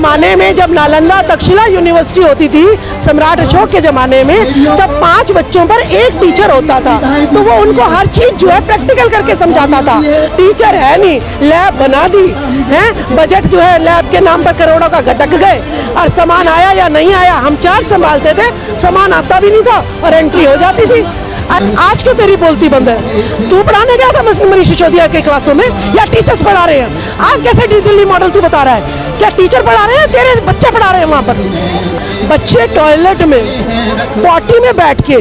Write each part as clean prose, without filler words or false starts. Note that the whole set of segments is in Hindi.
जमाने में जब नालंदा तक्षशिला यूनिवर्सिटी होती थी सम्राट अशोक के ज़माने में, तब 5 बच्चों पर एक टीचर होता था, तो वो उनको हर चीज़ जो है प्रैक्टिकल करके समझाता था। टीचर है नहीं, लैब बना दी है, बजट जो है लैब के नाम पर करोड़ों का घटक गए, और सामान आया या नहीं आया हम चार्ज संभालते थे, सामान आता भी नहीं था और एंट्री हो जाती थी। आज क्यों तेरी बोलती बंद है? तू पढ़ाने गया था मनीष सिसोदिया के क्लासों में या टीचर्स पढ़ा रहे हैं? आज कैसे दिल्ली मॉडल तू बता रहा है? क्या टीचर पढ़ा रहे हैं, तेरे बच्चे पढ़ा रहे हैं? वहाँ पर बच्चे टॉयलेट में पॉटी में बैठ के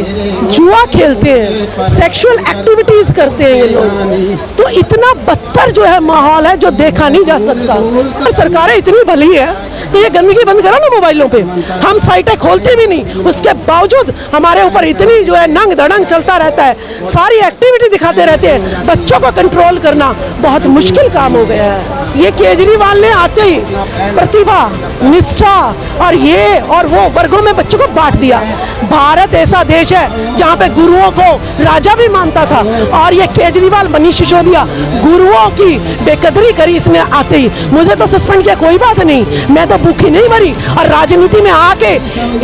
जुआ खेलते हैं, सेक्सुअल एक्टिविटीज करते हैं ये लोग। तो इतना बदतर जो है माहौल है जो देखा नहीं जा सकता। और सरकारें इतनी भली है तो ये गंदगी बंद करो ना मोबाइलों पे। हम साइटें खोलते भी नहीं, उसके बावजूद हमारे ऊपर इतनी जो है नंग धड़ंग चलता रहता है, सारी एक्टिविटी दिखाते रहते हैं। बच्चों को कंट्रोल करना बहुत मुश्किल काम हो गया है। ये केजरीवाल ने आते ही प्रतिभा, निष्ठा और ये और वो वर्गों में बच्चों को बांट दिया। भारत ऐसा देश है जहाँ पे गुरुओं को राजा भी मानता था, और ये केजरीवाल मनीष सिसोदिया गुरुओं की बेकदरी करी इसने आते ही। मुझे तो सस्पेंड किया कोई बात नहीं, मैं तो भूखी नहीं मरी। और राजनीति में आके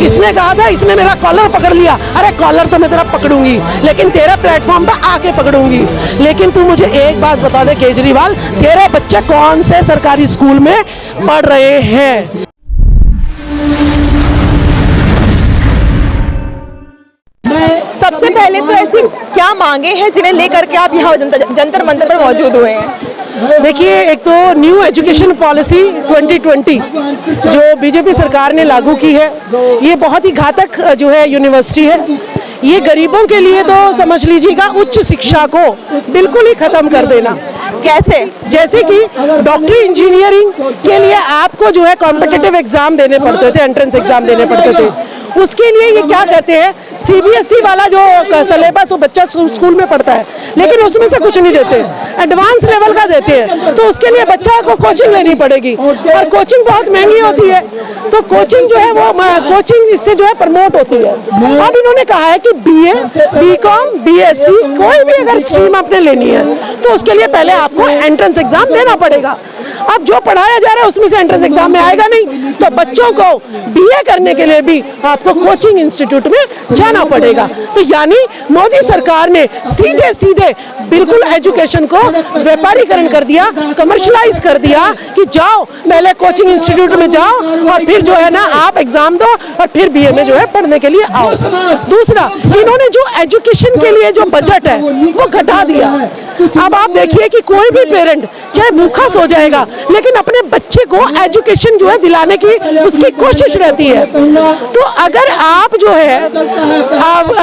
इसने कहा था, इसने मेरा कॉलर पकड़ लिया। अरे कॉलर तो मैं तेरा पकड़ूंगी, लेकिन तेरे प्लेटफॉर्म पर आके पकड़ूंगी। लेकिन तू मुझे एक बात बता दे केजरीवाल, तेरे बच्चे कौन से सरकारी स्कूल में पढ़ रहे हैं? सबसे पहले तो ऐसी क्या मांगे हैं जिन्हें लेकर के आप यहाँ जंतर मंतर पर मौजूद हुए हैं? देखिए, एक तो न्यू एजुकेशन पॉलिसी 2020 जो बीजेपी सरकार ने लागू की है, ये बहुत ही घातक जो है यूनिवर्सिटी है। ये गरीबों के लिए तो समझ लीजिएगा उच्च शिक्षा को बिल्कुल ही खत्म कर देना। कैसे? जैसे कि डॉक्टरी इंजीनियरिंग के लिए आपको जो है कॉम्पिटिटिव एग्जाम देने पड़ते थे, एंट्रेंस एग्जाम देने पड़ते थे। उसके लिए ये क्या कहते हैं, सीबीएसई वाला जो सिलेबस वो बच्चा स्कूल में पढ़ता है, लेकिन उसमें से कुछ नहीं देते, एडवांस लेवल का देते हैं। तो उसके लिए बच्चा को कोचिंग लेनी पड़ेगी, और कोचिंग बहुत महंगी होती है। तो कोचिंग जो है वो कोचिंग इससे जो है प्रमोट होती है। अब इन्होंने कहा है कि बीए, बीकॉम, बीएससी कोई भी अगर स्ट्रीम आपने लेनी है तो उसके लिए पहले आपको एंट्रेंस एग्जाम देना पड़ेगा। अब जो पढ़ाया जा रहा है उसमें से एंट्रेंस एग्जाम में आएगा नहीं, तो बच्चों को बीए करने के लिए भी आपको कोचिंग इंस्टीट्यूट में जाना पड़ेगा। तो यानी मोदी सरकार ने सीधे सीधे बिल्कुल एजुकेशन को व्यापारीकरण कर दिया, कमर्शलाइज कर दिया कि जाओ पहले कोचिंग इंस्टीट्यूट में जाओ और फिर जो है ना आप एग्जाम दो और फिर बीए में जो है पढ़ने के लिए आओ। दूसरा, इन्होंने जो एजुकेशन के लिए जो बजट है वो घटा दिया। अब आप देखिए कि कोई भी पेरेंट चाहे भूखा सो जाएगा, लेकिन अपने बच्चे को एजुकेशन जो है दिलाने की उसकी कोशिश रहती है। तो अगर आप जो है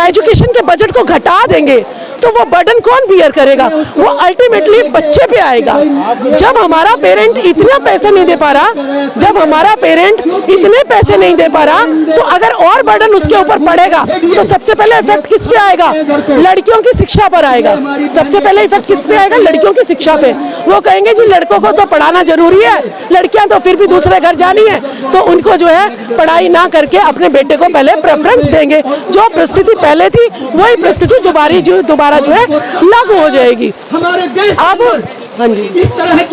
एजुकेशन के बजट को घटा देंगे तो वो बर्डन कौन बियर करेगा? वो अल्टीमेटली बच्चे पे आएगा। जब हमारा पेरेंट इतना पैसे नहीं दे पा रहा, जब हमारा पेरेंट इतने पैसे नहीं दे पा रहा, तो अगर और बर्डन उसके ऊपर पड़ेगा तो सबसे पहले इफेक्ट किस पे आएगा? लड़कियों की शिक्षा पर आएगा। सबसे पहले इफेक्ट किस पे आएगा? लड़कियों की शिक्षा पे। वो कहेंगे जी लड़कों को तो पढ़ाना जरूरी है, लड़कियां तो फिर भी दूसरे घर जानी है, तो उनको जो है पढ़ाई ना करके अपने बेटे को पहले प्रेफरेंस देंगे। जो परिस्थिति पहले थी वही परिस्थिति दोबारा जो है लागू हो जाएगी। अब हाँ जी,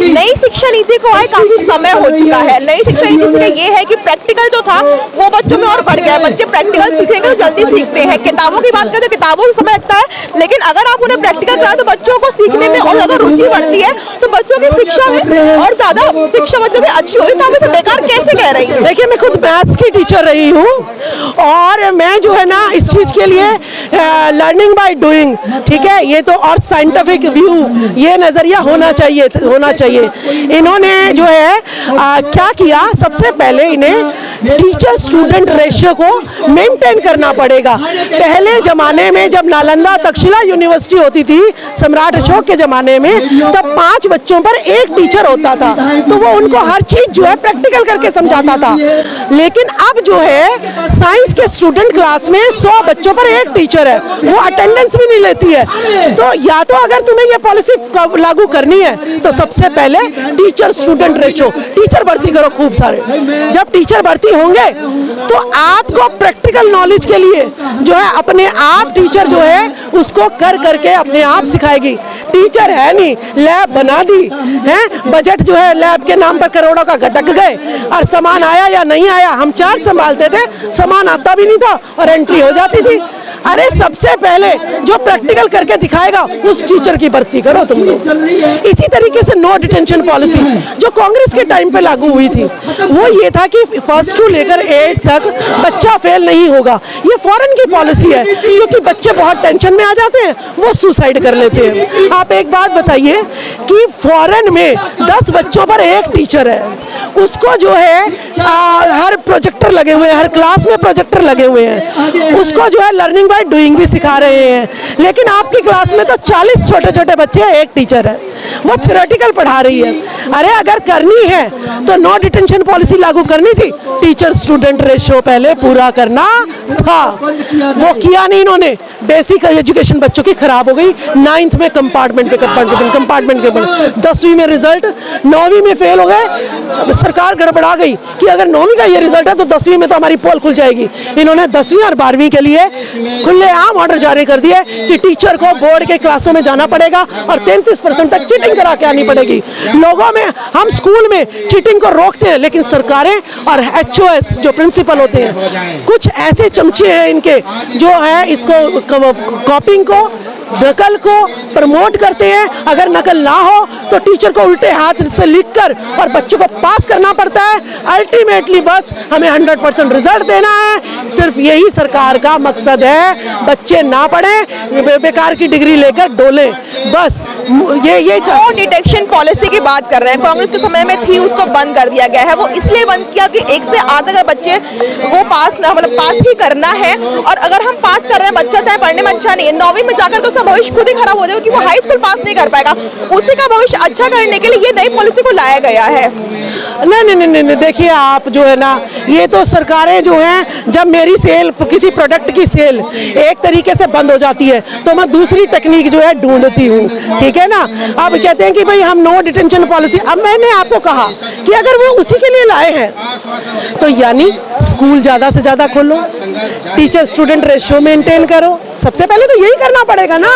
नई शिक्षा नीति को आए काफी समय हो चुका है। नई शिक्षा नीति से ये है कि प्रैक्टिकल जो था वो बच्चों में और बढ़ गया है। बच्चे प्रैक्टिकल सीखेंगे तो जल्दी सीखते हैं। किताबों की बात करें तो किताबों से समय लगता है, लेकिन अगर आप उन्हें प्रैक्टिकल कराएं तो बच्चों को सीखने में और ज्यादा रुचि बढ़ती है, तो बच्चों की शिक्षा में और ज्यादा शिक्षा बच्चों की अच्छी होगी। तो आप इसे बेकार कैसे कह रही है? देखिए, मैं खुद मैथ्स की टीचर रही हूँ और मैं जो है ना इस चीज के लिए लर्निंग बाय डूइंग, ठीक है, ये तो और साइंटिफिक व्यू, ये नजरिया होना चाहिए। इन्होंने जो है क्या किया, सबसे पहले इन्हें टीचर स्टूडेंट रेशियो को मेंटेन करना पड़ेगा। पहले जमाने में जब नालंदा तक्षशिला यूनिवर्सिटी होती थी सम्राट अशोक के जमाने में, तब 5 बच्चों पर एक टीचर होता था, तो वो उनको हर चीज जो है प्रैक्टिकल करके समझाता था। लेकिन अब जो है साइंस के स्टूडेंट क्लास में 100 बच्चों पर एक टीचर है, वो अटेंडेंस भी नहीं लेती है। तो या तो अगर तुम्हें ये पॉलिसी लागू करनी है तो सबसे पहले टीचर स्टूडेंट रेशियो, टीचर भर्ती करो खूब सारे। जब टीचर भर्ती होंगे तो आपको प्रैक्टिकल नॉलेज के लिए जो है अपने आप टीचर जो है उसको कर करके अपने आप सिखाएगी। टीचर है नहीं, लैब बना दी है, बजट जो है लैब के नाम पर करोड़ों का घटक गए, और सामान आया या नहीं आया, हम चार्ज संभालते थे, सामान आता भी नहीं था और एंट्री हो जाती थी। अरे सबसे पहले जो प्रैक्टिकल करके दिखाएगा उस टीचर की भर्ती करो तुम लोग। इसी तरीके से नो डिटेंशन पॉलिसी जो कांग्रेस के टाइम पे लागू हुई थी, वो ये था कि फर्स्ट टू लेकर 8 तक बच्चा फेल नहीं होगा। ये फॉरेन की पॉलिसी है, क्योंकि बच्चे बहुत टेंशन में आ जाते हैं, वो सुसाइड कर लेते हैं। आप एक बात बताइए कि फॉरेन में 10 बच्चों पर एक टीचर है, उसको जो है हर प्रोजेक्टर लगे हुए हैं, हर क्लास में प्रोजेक्टर लगे हुए हैं, उसको जो है लर्निंग बाय डूइंग भी सिखा रहे हैं। लेकिन आपकी क्लास में तो 40 छोटे छोटे बच्चे हैं, एक टीचर है, वो थ्योरेटिकल पढ़ा रही है। अरे अगर करनी है तो नो डिटेंशन पॉलिसी लागू करनी थी, टीचर स्टूडेंट रेशियो पहले पूरा करना था, वो किया नहीं इन्होंने। बेसिक एजुकेशन बच्चों की खराब हो गई, 9th में कंपार्टमेंट के 10वीं में रिजल्ट, 9वीं में फेल हो गए। सरकार गड़बड़ा गई कि अगर 9वीं का ये रिजल्ट है तो 10वीं में तो हमारी पोल खुल जाएगी। इन्होंने 10वीं और 12वीं के लिए खुलेआम ऑर्डर जारी कर दिए कि टीचर को बोर्ड के क्लासों में जाना पड़ेगा और 33% तक चीटिंग करा के आनी पड़ेगी। लोगों में, हम स्कूल में चीटिंग को रोकते हैं, लेकिन सरकारें और HOS जो प्रिंसिपल होते हैं, कुछ ऐसे चमचे हैं इनके जो है इसको कॉपिंग को, नकल को प्रमोट करते हैं। अगर नकल ना हो तो टीचर को उल्टे हाथ से लिखकर और बच्चों को पास करना पड़ता है। अल्टीमेटली बस हमें 100% रिजल्ट देना है, सिर्फ यही सरकार का मकसद है। बच्चे ना पढ़े, बेकार की डिग्री लेकर डोले, बस ये नो डिटेक्शन पॉलिसी की बात कर रहे हैं। कांग्रेस के समय में थी, उसको बंद कर दिया गया है। वो इसलिए बंद किया कि 1 से 8 अगर बच्चे वो पास ना, मतलब पास ही करना है, और अगर हम पास कर रहे हैं, बच्चा चाहे पढ़ने में अच्छा नहीं है, 9वीं में जाकर तो उसका भविष्य खुद ही खराब हो जाएगा कि वो हाई स्कूल पास नहीं कर पाएगा। उसी का भविष्य अच्छा करने के लिए ये नई पॉलिसी को लाया गया है। नहीं, देखिए आप जो है ना, ये तो सरकारें जो हैं, जब मेरी सेल, किसी प्रोडक्ट की सेल एक तरीके से बंद हो जाती है तो मैं दूसरी टेक्निक जो है ढूंढती हूँ, ठीक है ना। अब कहते हैं कि भाई हम नो डिटेंशन पॉलिसी, अब मैंने आपको कहा कि अगर वो उसी के लिए लाए हैं तो यानी स्कूल ज़्यादा से ज़्यादा खोलो, टीचर स्टूडेंट रेशियो मेंटेन करो। सबसे पहले तो यही करना पड़ेगा ना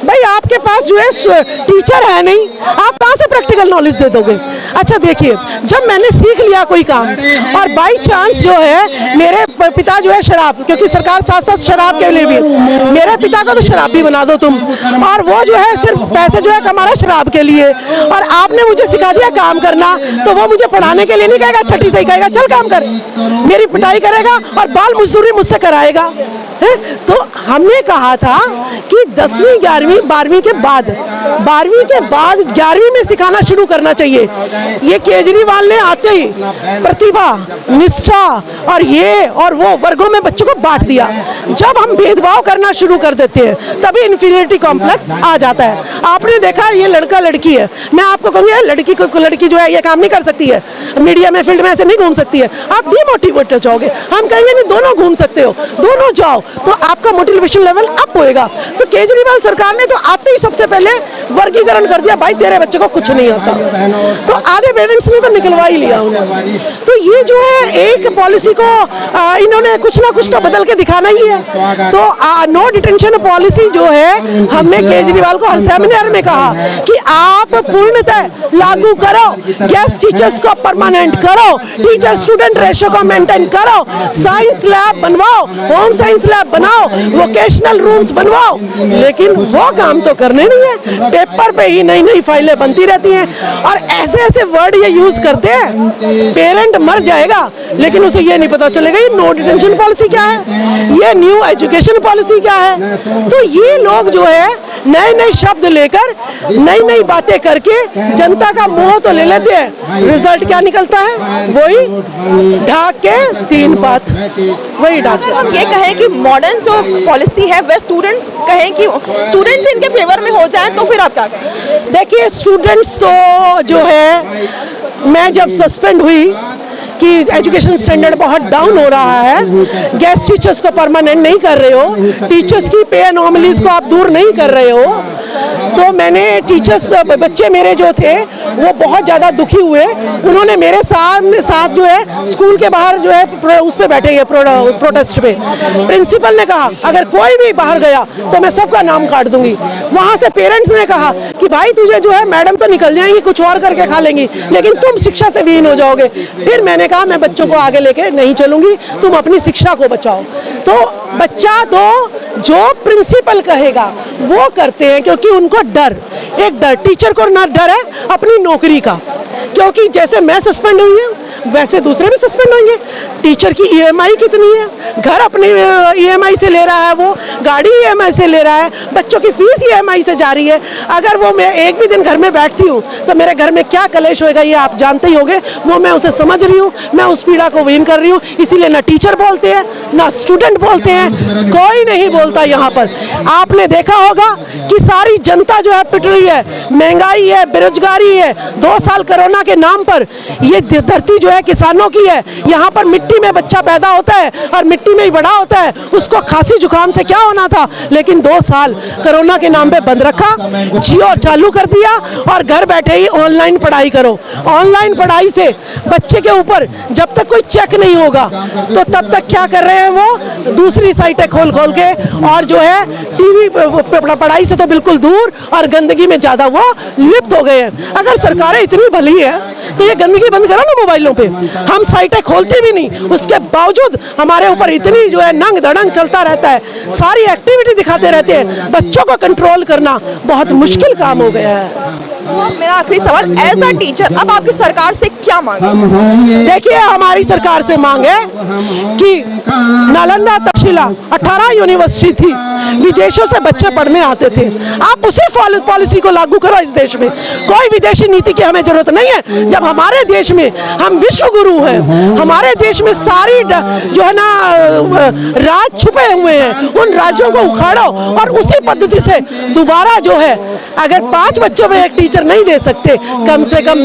भाई। आपके पास जो है टीचर है नहीं, आप कहाँ से प्रैक्टिकल नॉलेज दे दोगे। अच्छा देखिए, जब मैंने सीख लिया कोई काम और बाई चांस जो है मेरे पिता जो है शराब, क्योंकि सरकार साथ साथ शराब के लिए भी, मेरे पिता को तो शराबी बना दो तुम, और वो जो है सिर्फ पैसे जो है कमा रहा शराब के लिए, और आपने मुझे सिखा दिया काम करना, तो वो मुझे पढ़ाने के लिए नहीं कहेगा, छठी से ही कहेगा चल काम कर, मेरी पिटाई करेगा और बाल मजदूरी मुझसे कराएगा। तो हमने कहा था कि 10वीं 11वीं 12वीं के बाद 11वीं में सिखाना शुरू करना चाहिए। ये केजरीवाल ने आते ही प्रतिभा, निष्ठा और ये और वो वर्गों में बच्चों को बांट दिया। जब हम भेदभाव करना शुरू कर देते हैं तभी इन्फीरियरिटी कॉम्प्लेक्स आ जाता है। आपने देखा ये लड़का लड़की है, मैं आपको कहूँगी लड़की जो है ये काम नहीं कर सकती है, मीडिया में फील्ड में ऐसे नहीं घूम सकती है, आप डिमोटिवेट हो जाओगे। हम कहेंगे नहीं, दोनों घूम सकते हो, दोनों जाओ, तो आपका मोटिवेशन लेवल अप होएगा। तो केजरीवाल सरकार ने तो आते ही सबसे पहले वर्गीकरण कर दिया, भाई तेरे बच्चे को कुछ नहीं आता, तो आधे पेरेंट्स ने तो निकलवा ही लिया उन्हें। तो ये जो है एक पॉलिसी को इन्होंने कुछ ना कुछ तो बदल के दिखाना ही है। तो नो डिटेंशन पॉलिसी जो है, हमने केजरीवाल को हर सेमिनार में कहा कि आप पूर्णतः लागू करो, गेस्ट टीचर्स को परमानेंट करो, टीचर स्टूडेंट रेशियो को मेंटेन करो, साइंस लैब बनवाओ, होम साइंस लैब बनाओ, वोकेशनल रूम्स बनवाओ। लेकिन वो काम तो करने नहीं है, पेपर पे ही नई नई फाइलें बनती रहती हैं और ऐसे ऐसे वर्ड ये यूज करते हैं, पेरेंट मर जाएगा लेकिन उसे ये नहीं पता चलेगा ये नो डिटेंशन पॉलिसी क्या है, ये न्यू एजुकेशन पॉलिसी क्या है। तो ये लोग जो है नए नए शब्द लेकर नई नई बातें करके जनता का मोह तो ले लेते हैं, रिजल्ट क्या निकलता है, वही ढाक के 3 बात, वही ढाक। हम ये कहें कि मॉडर्न जो पॉलिसी है वह स्टूडेंट्स कहें कि स्टूडेंट्स इनके फेवर में हो जाए, तो फिर आप क्या कहें? देखिए स्टूडेंट्स तो जो है, मैं जब सस्पेंड हुई कि एजुकेशन स्टैंडर्ड बहुत डाउन हो रहा है, गेस्ट टीचर्स को परमानेंट नहीं कर रहे हो, टीचर्स की पे एनॉमलीज को आप दूर नहीं कर रहे हो, तो मैंने टीचर्स, बच्चे मेरे जो थे वो बहुत ज़्यादा दुखी हुए। उन्होंने मेरे साथ जो है स्कूल के बाहर जो है उस पे बैठे हैं प्रोटेस्ट पे। प्रिंसिपल ने कहा अगर कोई भी बाहर गया तो मैं सबका नाम काट दूंगी। वहाँ से पेरेंट्स ने कहा कि भाई तुझे जो है मैडम तो निकल जाएंगी, कुछ और करके खा लेंगी, लेकिन तुम शिक्षा से विहीन हो जाओगे। फिर मैंने कहा मैं बच्चों को आगे लेके नहीं चलूंगी, तुम अपनी शिक्षा को बचाओ। तो बच्चा जो प्रिंसिपल कहेगा वो करते हैं, क्योंकि उनको एक डर टीचर को ना डर है अपनी नौकरी का, क्योंकि जैसे मैं सस्पेंड हुई हूँ वैसे दूसरे भी सस्पेंड होंगे। टीचर की ईएमआई कितनी है, घर अपने ईएमआई से ले रहा है, वो गाड़ी ईएमआई से ले रहा है, बच्चों की फीस ईएमआई से जा रही है। अगर वो मैं एक भी दिन घर में बैठती हूँ तो मेरे घर में क्या कलेश होएगा ये आप जानते ही होंगे। वो मैं उसे समझ रही हूँ, मैं उस पीड़ा को विहीन कर रही हूँ। इसीलिए ना टीचर बोलते हैं ना स्टूडेंट बोलते हैं, कोई नहीं बोलता। यहाँ पर आपने देखा होगा कि सारी जनता जो है पिट रही है, महंगाई है, बेरोजगारी है। 2 साल कोरोना के नाम पर ये धरती जो है किसानों की है। यहाँ पर मिट्टी में बच्चा पैदा होता है और मिट्टी में ही बड़ा होता है। उसको खांसी जुकाम से क्या होना था, लेकिन 2 साल कोरोना के नाम पे बंद रखा, जियो चालू कर दिया और घर बैठे ही ऑनलाइन पढ़ाई करो। ऑनलाइन पढ़ाई से बच्चे के ऊपर जब तक कोई चेक नहीं होगा तो तब तक क्या कर रहे हैं, वो दूसरी साइटें खोल के और जो है टीवी पढ़ाई से तो बिल्कुल दूर और गंदगी में ज्यादा वो लिप्त हो गए हैं। अगर सरकारें इतनी भली है तो ये गंदगी बंद करो ना मोबाइलों पे। हम साइटें खोलते भी नहीं, उसके बावजूद हमारे ऊपर इतनी जो है नंग धड़ंग चलता रहता है, सारी एक्टिविटी दिखाते रहते हैं। बच्चों को कंट्रोल करना बहुत मुश्किल काम हो गया है। तो मेरा आखिरी सवाल, एज अ टीचर अब आपकी सरकार से क्या मांग? देखिए हमारी सरकार से मांग है कि नालंदा तक्षशिला 18 यूनिवर्सिटी थी, विदेशों से बच्चे पढ़ने आते थे। आप उसी पॉलिसी को लागू करो इस देश में। कोई विदेशी नीति की हमें जरूरत नहीं है। जब हमारे देश में हम विश्व गुरु हैं, हमारे देश में सारी जो है ना राज छुपे हुए हैं, उन राज्यों को उखाड़ो और उसी पद्धति से दोबारा जो है, अगर 5 बच्चों में एक टीचर नहीं दे सकते, कम से कम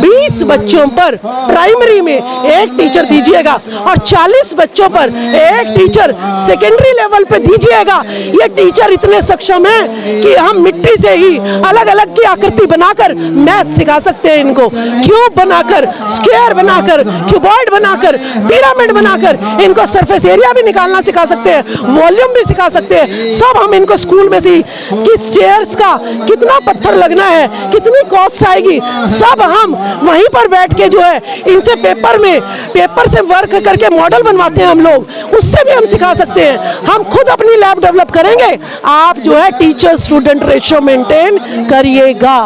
20 बच्चों पर प्राइमरी में एक टीचर दीजिएगा और 40 बच्चों पर एक टीचर सेकेंडरी लेवल पे दीजिएगा। ये टीचर इतने सक्षम हैं कि हम मिट्टी से ही अलग अलग की आकृति बनाकर मैथ सिखा सकते हैं इनको, क्यूब बनाकर, स्क्वायर बनाकर, क्यूबॉइड बनाकर, पिरामिड बनाकर इनको सरफेस एरिया भी निकालना सिखा सकते हैं, वॉल्यूम भी सिखा सकते हैं। सब हम इनको स्कूल में से किस चेयर्स का कितना पत्थर लगना है, कितनी कॉस्ट आएगी, सब हम वहीं पर बैठ के जो है इनसे पेपर से वर्क करके मॉडल बनवाते हैं हम लोग, उससे भी हम सिखा सकते हैं। हम खुद अपनी लैब डेवलप करेंगे। आप जो है टीचर स्टूडेंट रेशियो मेंटेन करिएगा।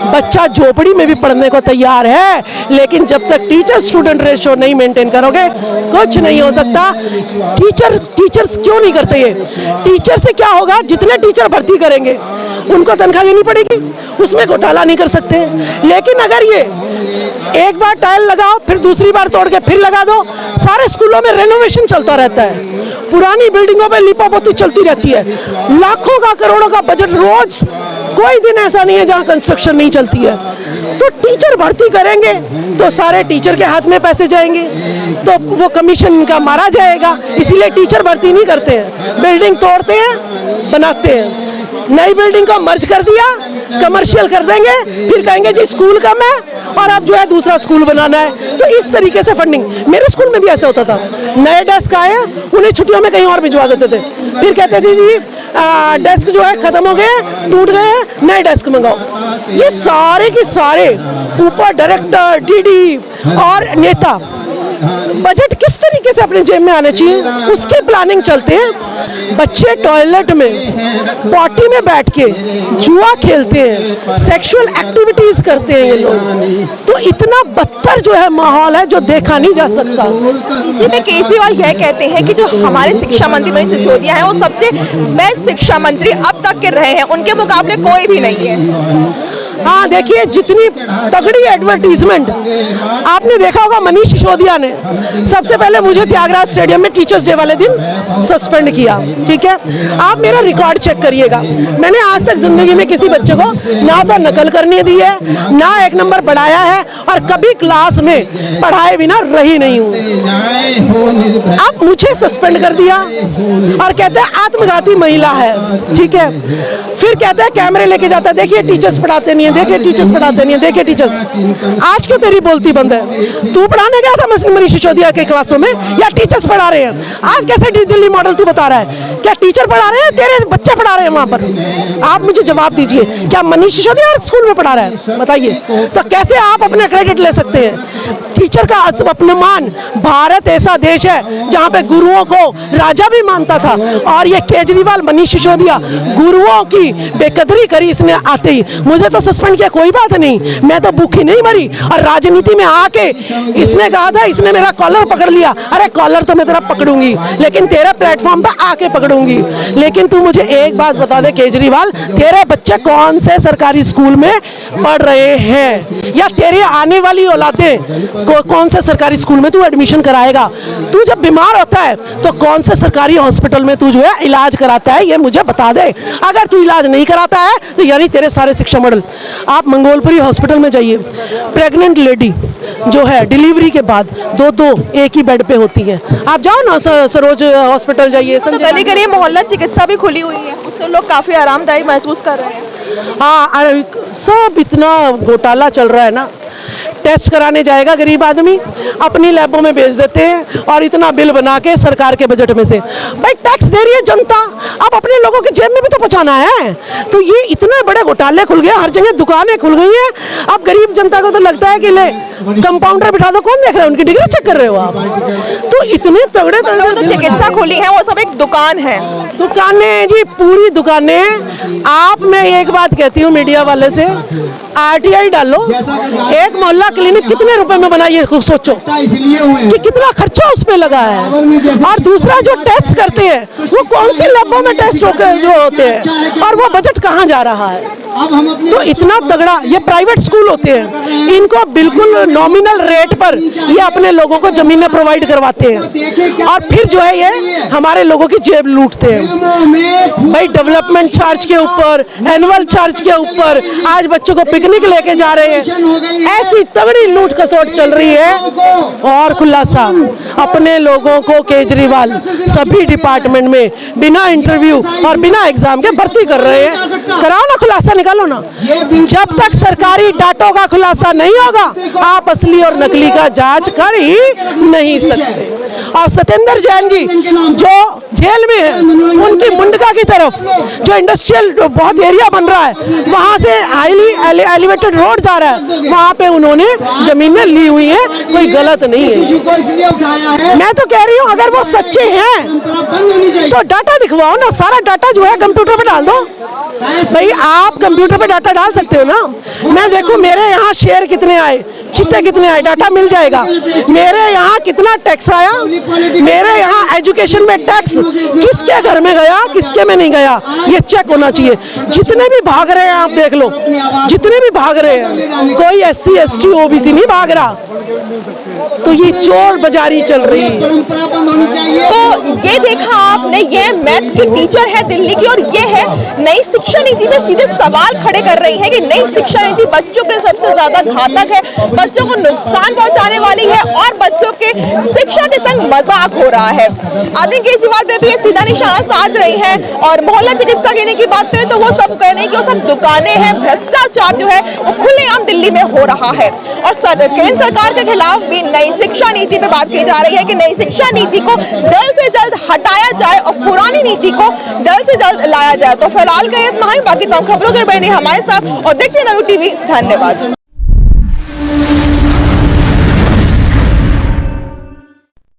बच्चा झोपड़ी में भी पढ़ने को तैयार है, लेकिन जब तक टीचर स्टूडेंट रेशियो नहीं मेंटेन करोगे कुछ नहीं हो सकता। टीचर्स क्यों नहीं करते ये? टीचर से क्या होगा, जितने टीचर भर्ती करेंगे उनको तनख्वाह देनी पड़ेगी, उसमें घोटाला नहीं कर सकते। लेकिन अगर ये एक बार टाइल लगाओ फिर दूसरी बार तोड़ के फिर लगा दो, सारे स्कूलों में रेनोवेशन चलता रहता है, पुरानी बिल्डिंगों पे लिपापोती चलती रहती है, लाखों का करोड़ों का बजट रोज, कोई दिन ऐसा नहीं है जहां कंस्ट्रक्शन नहीं चलती है। तो टीचर भर्ती करेंगे तो सारे टीचर के हाथ में पैसे जाएंगे, तो वो कमीशन इनका मारा जाएगा। इसीलिए टीचर भर्ती नहीं करते हैं, बिल्डिंग तोड़ते हैं, बनाते हैं। नई बिल्डिंग को मर्ज कर दिया, कमर्शियल कर देंगे, फिर कहेंगे जी स्कूल कम है और अब जो है दूसरा स्कूल बनाना है। तो इस तरीके से फंडिंग, मेरे स्कूल में भी ऐसा होता था। नए डेस्क आए, उन्हें छुट्टियों में कहीं और भिजवा देते थे, फिर कहते थे जी डेस्क जो है खत्म हो गए, टूट गए, नए डेस्क मंगाओ। ये सारे के सारे ऊपर डायरेक्टर, डीडी और नेता बजट किस तरीके से अपने जेब में आने चाहिए उसकी प्लानिंग चलते हैं। बच्चे टॉयलेट में पॉटी में बैठ के जुआ खेलते हैं, सेक्सुअल एक्टिविटीज करते हैं ये लोग। तो इतना बदतर जो है माहौल है जो देखा नहीं जा सकता। इसी में केजरीवाल यह कहते हैं कि जो हमारे शिक्षा मंत्री मनीष सिसोदिया हैं वो सबसे बेस्ट शिक्षा मंत्री अब तक के रहे हैं, उनके मुकाबले कोई भी नहीं है। हाँ देखिए, जितनी तगड़ी एडवर्टीजमेंट आपने देखा होगा, मनीष सिसोदिया ने सबसे पहले मुझे त्यागराज स्टेडियम में टीचर्स डे वाले दिन सस्पेंड किया। ठीक है, आप मेरा रिकॉर्ड चेक करिएगा, मैंने आज तक जिंदगी में किसी बच्चे को ना तो नकल करने दी है, ना एक नंबर बढ़ाया है, और कभी क्लास में पढ़ाए बिना रही नहीं हूँ। अब मुझे सस्पेंड कर दिया और कहते हैं आत्मघाती महिला है। ठीक है, फिर कहते हैं कैमरे लेके जाता है, देखिए टीचर्स पढ़ाते नहीं है, देखिए टीचर्स पढ़ाते नहीं है, देखिए टीचर्स। आज क्यों तेरी बोलती बंद है? तू पढ़ाने गया था मनीष सिसोदिया के क्लासों में या टीचर्स पढ़ा रहे हैं? आज कैसे दिल्ली मॉडल तू बता रहा है? क्या टीचर पढ़ा रहे हैं, तेरे बच्चे पढ़ा रहे हैं वहां पर? आप मुझे जवाब दीजिए, क्या मनीष सिसोदिया स्कूल में पढ़ा रहा है? बताइए। तो कैसे आप अपने क्रेडिट ले सकते हैं? टीचर का अपमान। भारत ऐसा देश है जहां पे गुरुओं को राजा भी मानता था, और ये केजरीवाल मनीष सिसोदिया गुरुओं की बेकदरी करी इसने आते ही। मुझे तो सस्पेंड किया, कोई बात नहीं, मैं तो भूखी नहीं मरी। और राजनीति में आके इसने कहा था, इसने मेरा कॉलर पकड़ लिया। अरे कॉलर तो मैं तेरा पकड़ूंगी, लेकिन तेरे प्लेटफॉर्म पे आके पकड़ूंगी। लेकिन तू मुझे एक बात बता दे केजरीवाल, तेरे बच्चे कौन से सरकारी स्कूल में पढ़ रहे हैं, या तेरी आने वाली औलादें कौन से सरकारी स्कूल में तू एडमिशन कराएगा? तू जब बीमार होता है तो कौन से सरकारी हॉस्पिटल में तू जो है इलाज कराता है, ये मुझे बता दे। अगर तू इलाज नहीं कराता है तो यानी तेरे सारे शिक्षा मॉडल। आप मंगोलपुरी हॉस्पिटल में जाइए, प्रेग्नेंट लेडी जो है डिलीवरी के बाद दो एक ही बेड पे होती है। आप जाओ ना सरोज हॉस्पिटल जाइए, तो गली गली मोहल्ला चिकित्सा भी खुली हुई है, उससे लोग काफी आरामदायक महसूस कर रहे हैं। हाँ, सब इतना घोटाला चल रहा है ना। टेस्ट कराने जाएगा गरीब आदमी, अपनी लैबों में भेज देते हैं, और इतना बिल बना के सरकार के बजट में से। भाई टैक्स दे रही है जनता, अब अपने लोगों की जेब में भी तो पहुंचाना है। तो ये इतने बड़े घोटाले खुल गए, हर जगह दुकानें खुल गई हैं। अब गरीब जनता को तो लगता है कि ले कंपाउंडर बिठा दो, कौन देख रहा है? उनकी डिग्री चेक कर रहे हो आप? तो इतने तगड़े तो चिकित्सा खुली है, वो सब एक दुकान है। दुकानें जी, पूरी दुकानें। आप, मैं एक बात कहती हूँ मीडिया वाले से, आरटीआई डालो, एक मोहल्ला क्लिनिक कितने रुपए में बना, ये खुद सोचो कि कितना खर्चा उस पे लगा है। और दूसरा जो टेस्ट करते हैं वो कौन सी लैबों में टेस्ट जो होते हैं, और वो बजट कहाँ जा रहा है? तो इतना तगड़ा, ये प्राइवेट स्कूल होते हैं, इनको बिल्कुल नॉमिनल रेट पर ये अपने लोगों को जमीनें प्रोवाइड करवाते हैं, और फिर जो है ये हमारे लोगों की जेब लूटते हैं। भाई डेवलपमेंट चार्ज के ऊपर, एनुअल चार्ज के ऊपर आज बच्चों को पिकनिक लेके जा रहे हैं। ऐसी तगड़ी लूट खसोट चल रही है। और खुलासा, अपने लोगों को केजरीवाल सभी डिपार्टमेंट में बिना इंटरव्यू और बिना एग्जाम के भर्ती कर रहे हैं। कराओ ना, खुलासा निकालो ना। जब तक सरकारी डाटों का खुलासा नहीं होगा, आप असली और नकली का जांच कर ही नहीं सकते। और सत्येंद्र जैन जी जो जेल में है, उनकी मुंडका की तरफ जो इंडस्ट्रियल बहुत एरिया बन रहा है, वहां से हाईली एलिवेटेड रोड जा रहा है, वहां पे उन्होंने जमीनें ली हुई है, कोई गलत नहीं है। मैं तो कह रही हूँ अगर वो सच्चे हैं तो डाटा दिखवाओ ना, सारा डाटा जो है कंप्यूटर पे डाल दो। भाई आप कंप्यूटर पे डाटा डाल सकते हो ना। मैं देखो मेरे यहाँ शेयर कितने आए, चिट्टे कितने आए, डाटा मिल जाएगा। मेरे यहाँ कितना टैक्स आया, मेरे यहाँ एजुकेशन में टैक्स किसके घर में गया, किसके में नहीं गया, ये चेक होना चाहिए। जितने भी भाग रहे हैं आप देख लो, जितने भी भाग रहे हैं, कोई SC ST OBC नहीं भाग रहा। तो ये चोर बाजारी चल रही है। तो ये देखा आपने, ये मैथ्स की टीचर है दिल्ली की, और ये है नई शिक्षा नीति में सीधे सवाल खड़े कर रही है कि नई शिक्षा नीति बच्चों के सबसे ज्यादा घातक है, बच्चों को नुकसान पहुंचाने वाली है, और बच्चों के शिक्षा के संग मजाक हो रहा है। अरविंद केजरीवाल पे भी ये सीधा निशाना साध रही है। और मोहल्ला चिकित्सा गिरने की बात करें तो वो सब कह रहे हैं कि वो सब दुकानें हैं, भ्रष्टाचार जो है वो खुलेआम दिल्ली में हो रहा है। और केंद्र सरकार के खिलाफ भी नई शिक्षा नीति पे बात की जा रही है कि नई शिक्षा नीति को जल्द से जल्द हटाया जाए और पुरानी नीति को जल्द से जल्द लाया जाए। तो फिलहाल का इतना ही, बाकी तमाम खबरों के बने हमारे साथ और देखते रहो टीवी। धन्यवाद।